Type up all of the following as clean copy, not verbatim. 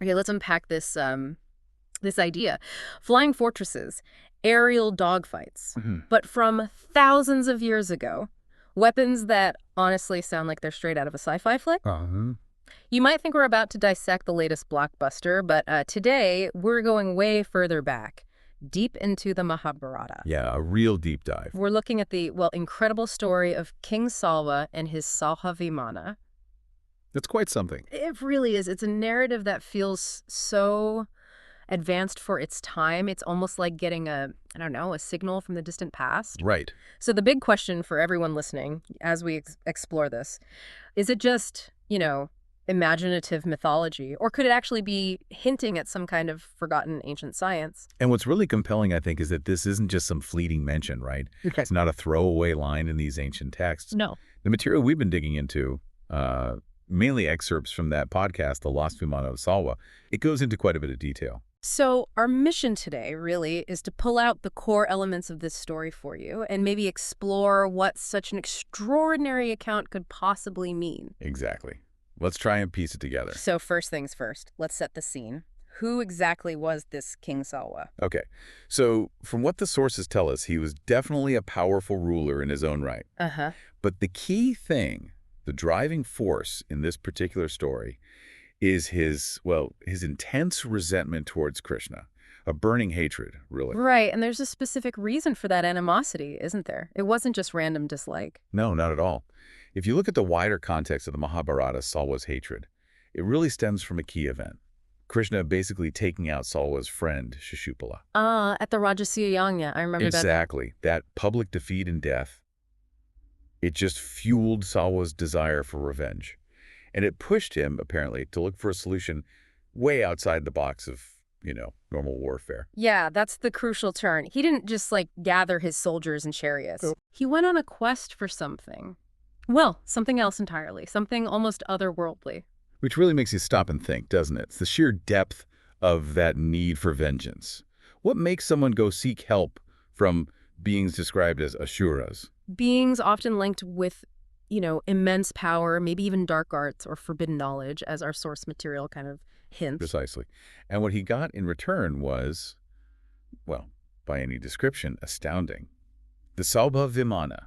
Okay, let's unpack this idea. Flying fortresses, aerial dogfights, but from thousands of years ago. Weapons that honestly sound like they're straight out of a sci-fi flick. You might think we're about to dissect the latest blockbuster, but today we're going way further back, deep into the Mahabharata. Yeah, a real deep dive. We're looking at the, well, incredible story of King Salva and his Salva Vimana. That's quite something. It really is. It's a narrative that feels so advanced for its time. It's almost like getting a signal from the distant past. Right. So the big question for everyone listening as we explore this, is it just, imaginative mythology, or could it actually be hinting at some kind of forgotten ancient science? And what's really compelling, I think, is that this isn't just some fleeting mention, right? Okay. It's not a throwaway line in these ancient texts. No. The material we've been digging into, mainly excerpts from that podcast, The Lost Vimanas of Salva, it goes into quite a bit of detail. So our mission today really is to pull out the core elements of this story for you and maybe explore what such an extraordinary account could possibly mean. Exactly. Let's try and piece it together. So first things first, let's set the scene. Who exactly was this King Salva? Okay. So from what the sources tell us, he was definitely a powerful ruler in his own right. But the key thing, the driving force in this particular story, is his intense resentment towards Krishna, a burning hatred, really. Right, and there's a specific reason for that animosity, isn't there? It wasn't just random dislike. No, not at all. If you look at the wider context of the Mahabharata, Salva's hatred, it really stems from a key event. Krishna basically taking out Salva's friend, Shishupala. At the Rajasuya Yajna, I remember that. Exactly. That public defeat and death, it just fueled Salva's desire for revenge. And it pushed him, apparently, to look for a solution way outside the box of, normal warfare. Yeah, that's the crucial turn. He didn't just, gather his soldiers and chariots. Oh. He went on a quest for something. Well, something else entirely. Something almost otherworldly. Which really makes you stop and think, doesn't it? It's the sheer depth of that need for vengeance. What makes someone go seek help from beings described as Asuras? Beings often linked with immense power, maybe even dark arts or forbidden knowledge, as our source material kind of hints. Precisely. And what he got in return was, well, by any description, astounding. The Salva Vimana,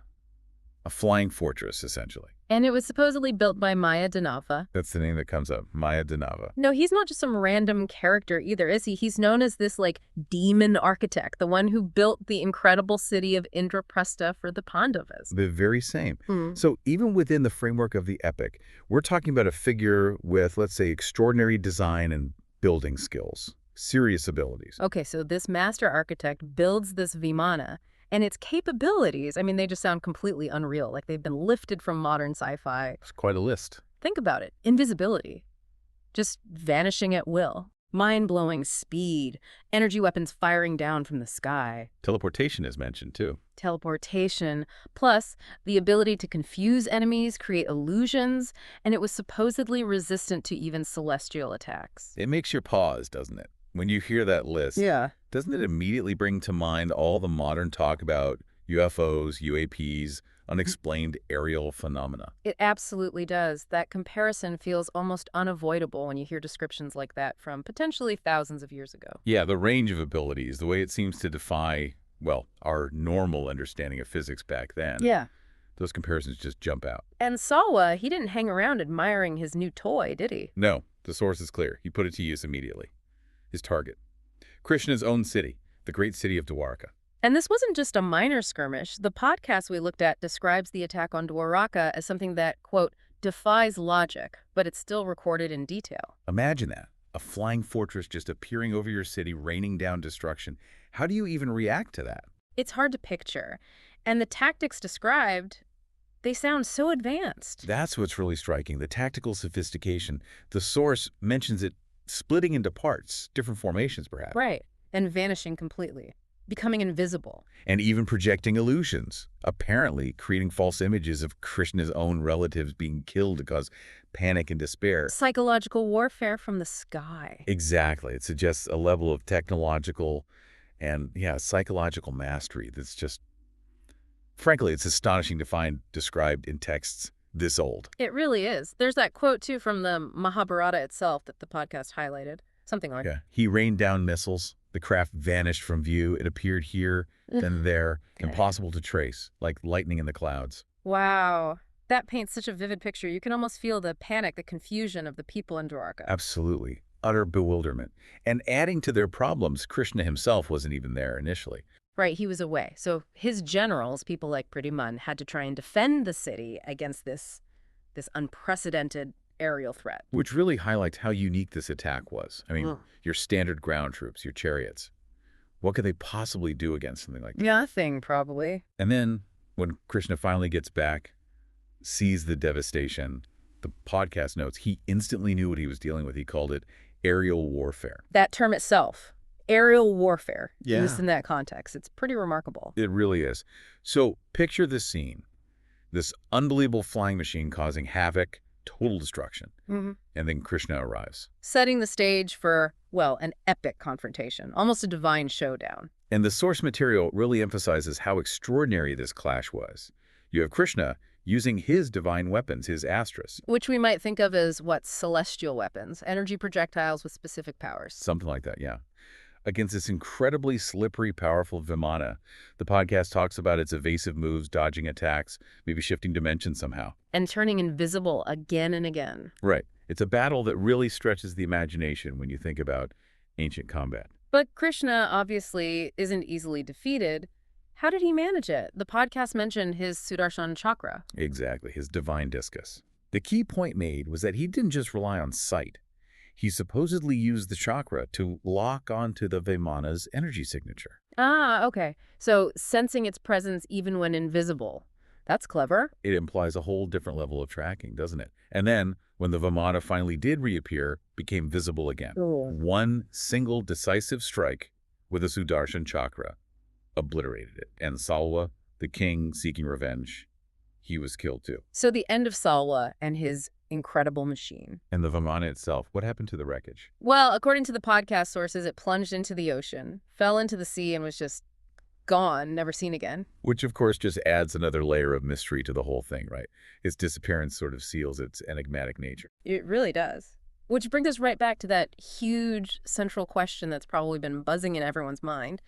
a flying fortress, essentially. And it was supposedly built by Maya Danava. That's the name that comes up, Maya Danava. No, he's not just some random character either, is he? He's known as this, demon architect, the one who built the incredible city of Indraprastha for the Pandavas. The very same. So even within the framework of the epic, we're talking about a figure with, let's say, extraordinary design and building skills, serious abilities. Okay, so this master architect builds this Vimana, and its capabilities, they just sound completely unreal, like they've been lifted from modern sci-fi. It's quite a list. Think about it. Invisibility. Just vanishing at will. Mind-blowing speed. Energy weapons firing down from the sky. Teleportation is mentioned, too. Teleportation. Plus, the ability to confuse enemies, create illusions, and it was supposedly resistant to even celestial attacks. It makes you pause, doesn't it? When you hear that list, doesn't it immediately bring to mind all the modern talk about UFOs, UAPs, unexplained aerial phenomena? It absolutely does. That comparison feels almost unavoidable when you hear descriptions like that from potentially thousands of years ago. Yeah, the range of abilities, the way it seems to defy, our normal understanding of physics back then. Yeah. Those comparisons just jump out. And Salva, he didn't hang around admiring his new toy, did he? No, the source is clear. He put it to use immediately. His target, Krishna's own city, the great city of Dwarka. And this wasn't just a minor skirmish. The podcast we looked at describes the attack on Dwarka as something that, quote, defies logic, but it's still recorded in detail. Imagine that, a flying fortress just appearing over your city, raining down destruction. How do you even react to that? It's hard to picture. And the tactics described, they sound so advanced. That's what's really striking, the tactical sophistication. The source mentions it splitting into parts, different formations perhaps. Right, and vanishing completely, becoming invisible. And even projecting illusions, apparently creating false images of Krishna's own relatives being killed to cause panic and despair. Psychological warfare from the sky. Exactly. It suggests a level of technological and, psychological mastery that's just, frankly, it's astonishing to find described in texts this old. It really is. There's that quote, too, from the Mahabharata itself that the podcast highlighted. Something like, Yeah. He rained down missiles. The craft vanished from view. It appeared here, then there, impossible to trace, like lightning in the clouds. Wow. That paints such a vivid picture. You can almost feel the panic, the confusion of the people in Dwarka. Absolutely. Utter bewilderment. And adding to their problems, Krishna himself wasn't even there initially. Right, he was away. So his generals, people like Pridhiman, had to try and defend the city against this unprecedented aerial threat. Which really highlights how unique this attack was. I mean, your standard ground troops, your chariots. What could they possibly do against something like that? Nothing, probably. And then, when Krishna finally gets back, sees the devastation, the podcast notes, he instantly knew what he was dealing with. He called it aerial warfare. That term itself, aerial warfare, Yeah. used in that context. It's pretty remarkable. It really is. So picture this scene, this unbelievable flying machine causing havoc, total destruction. And then Krishna arrives. Setting the stage for, well, an epic confrontation, almost a divine showdown. And the source material really emphasizes how extraordinary this clash was. You have Krishna using his divine weapons, his astras. Which we might think of as, what, celestial weapons, energy projectiles with specific powers. Something like that, yeah. Against this incredibly slippery, powerful Vimana. The podcast talks about its evasive moves, dodging attacks, maybe shifting dimensions somehow. And turning invisible again and again. Right. It's a battle that really stretches the imagination when you think about ancient combat. But Krishna obviously isn't easily defeated. How did he manage it? The podcast mentioned his Sudarshan chakra. Exactly, his divine discus. The key point made was that he didn't just rely on sight. He supposedly used the chakra to lock onto the Vaimana's energy signature. Ah, okay. So sensing its presence even when invisible. That's clever. It implies a whole different level of tracking, doesn't it? And then, when the Vimana finally did reappear, became visible again. One single decisive strike with a Sudarshan chakra obliterated it. And Salva, the king seeking revenge, he was killed too. So the end of Salva and his incredible machine. And the Vimana itself, what happened to the wreckage? Well, according to the podcast sources, it plunged into the ocean, fell into the sea, and was just gone, never seen again. Which, of course, just adds another layer of mystery to the whole thing, right? Its disappearance sort of seals its enigmatic nature. It really does. Which brings us right back to that huge central question that's probably been buzzing in everyone's mind.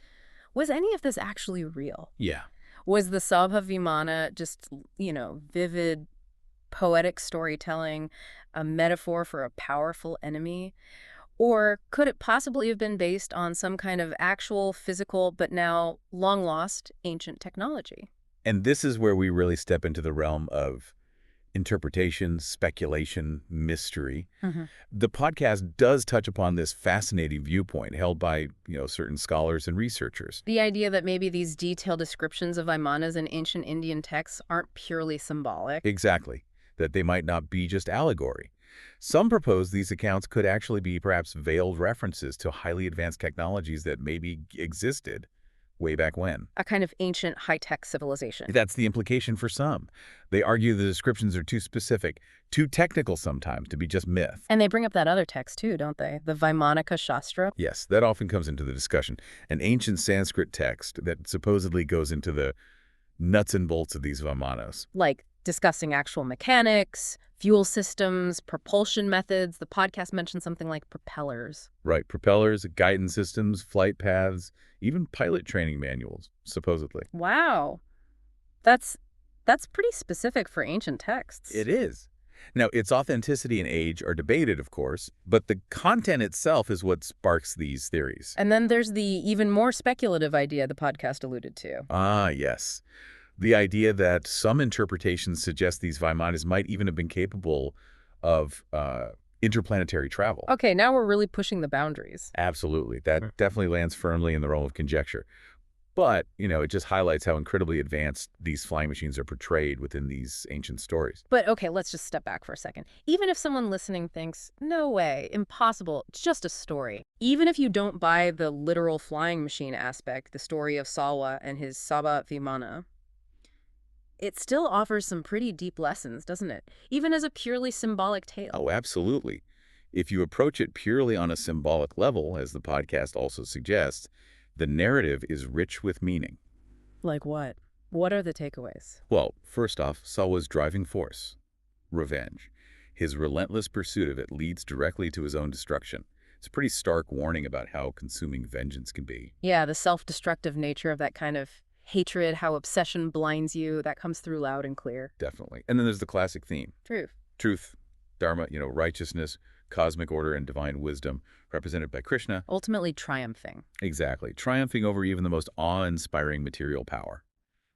Was any of this actually real? Yeah. Was the Salva Vimana just, vivid, poetic storytelling, a metaphor for a powerful enemy? Or could it possibly have been based on some kind of actual, physical, but now long-lost ancient technology? And this is where we really step into the realm of interpretation, speculation, mystery. The podcast does touch upon this fascinating viewpoint held by, certain scholars and researchers. The idea that maybe these detailed descriptions of Vaimanas in ancient Indian texts aren't purely symbolic. Exactly. That they might not be just allegory. Some propose these accounts could actually be perhaps veiled references to highly advanced technologies that maybe existed way back when. A kind of ancient high-tech civilization. That's the implication for some. They argue the descriptions are too specific, too technical sometimes to be just myth. And they bring up that other text too, don't they? The Vaimanika Shastra. Yes, that often comes into the discussion. An ancient Sanskrit text that supposedly goes into the nuts and bolts of these Vaimanas. Like discussing actual mechanics, fuel systems, propulsion methods. The podcast mentioned something like propellers. Right, propellers, guidance systems, flight paths, even pilot training manuals, supposedly. Wow. That's pretty specific for ancient texts. It is. Now, its authenticity and age are debated, of course, but the content itself is what sparks these theories. And then there's the even more speculative idea the podcast alluded to. Ah, yes. The idea that some interpretations suggest these Vaimanas might even have been capable of interplanetary travel. Okay, now we're really pushing the boundaries. Absolutely. That definitely lands firmly in the realm of conjecture. But, it just highlights how incredibly advanced these flying machines are portrayed within these ancient stories. But okay, let's just step back for a second. Even if someone listening thinks, no way, impossible, it's just a story. Even if you don't buy the literal flying machine aspect, the story of Salva and his Salva Vimana, it still offers some pretty deep lessons, doesn't it? Even as a purely symbolic tale. Oh, absolutely. If you approach it purely on a symbolic level, as the podcast also suggests, the narrative is rich with meaning. Like what? What are the takeaways? Well, first off, Salva's driving force, revenge. His relentless pursuit of it leads directly to his own destruction. It's a pretty stark warning about how consuming vengeance can be. Yeah, the self-destructive nature of that kind of hatred, how obsession blinds you, that comes through loud and clear. Definitely. And then there's the classic theme. Truth. Truth, dharma, righteousness, cosmic order, and divine wisdom, represented by Krishna. Ultimately triumphing. Exactly. Triumphing over even the most awe-inspiring material power,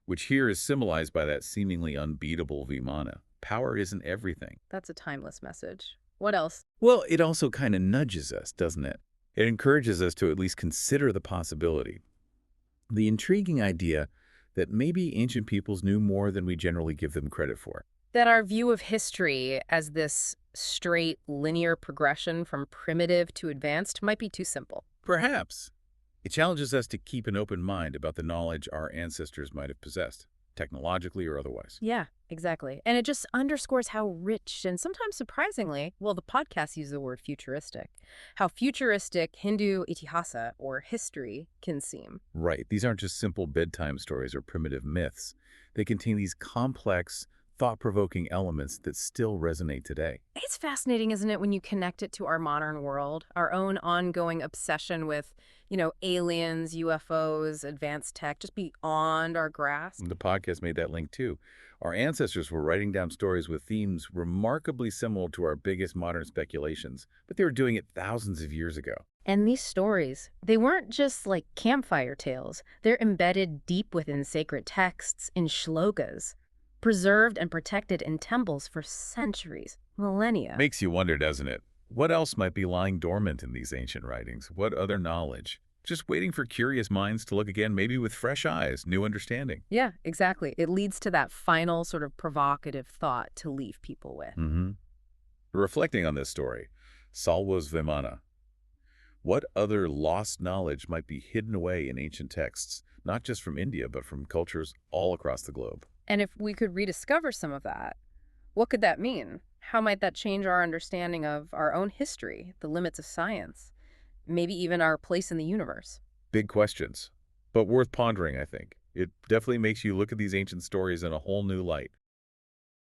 which here is symbolized by that seemingly unbeatable Vimana. Power isn't everything. That's a timeless message. What else? Well, it also kind of nudges us, doesn't it? It encourages us to at least consider the possibility. The intriguing idea that maybe ancient peoples knew more than we generally give them credit for. That our view of history as this straight, linear progression from primitive to advanced might be too simple. Perhaps. It challenges us to keep an open mind about the knowledge our ancestors might have possessed, technologically or otherwise. Yeah, exactly. And it just underscores how rich and sometimes surprisingly, well, the podcast uses the word futuristic, how futuristic Hindu itihasa, or history, can seem. Right. These aren't just simple bedtime stories or primitive myths. They contain these complex, thought-provoking elements that still resonate today. It's fascinating, isn't it, when you connect it to our modern world, our own ongoing obsession with, aliens, UFOs, advanced tech, just beyond our grasp. The podcast made that link too. Our ancestors were writing down stories with themes remarkably similar to our biggest modern speculations, but they were doing it thousands of years ago. And these stories, they weren't just like campfire tales. They're embedded deep within sacred texts, in shlokas, preserved and protected in temples for centuries, millennia. Makes you wonder, doesn't it? What else might be lying dormant in these ancient writings? What other knowledge? Just waiting for curious minds to look again, maybe with fresh eyes, new understanding. Yeah, exactly. It leads to that final sort of provocative thought to leave people with. Reflecting on this story, Salva's Vimana. What other lost knowledge might be hidden away in ancient texts, not just from India, but from cultures all across the globe? And if we could rediscover some of that, what could that mean? How might that change our understanding of our own history, the limits of science, maybe even our place in the universe? Big questions, but worth pondering, I think. It definitely makes you look at these ancient stories in a whole new light.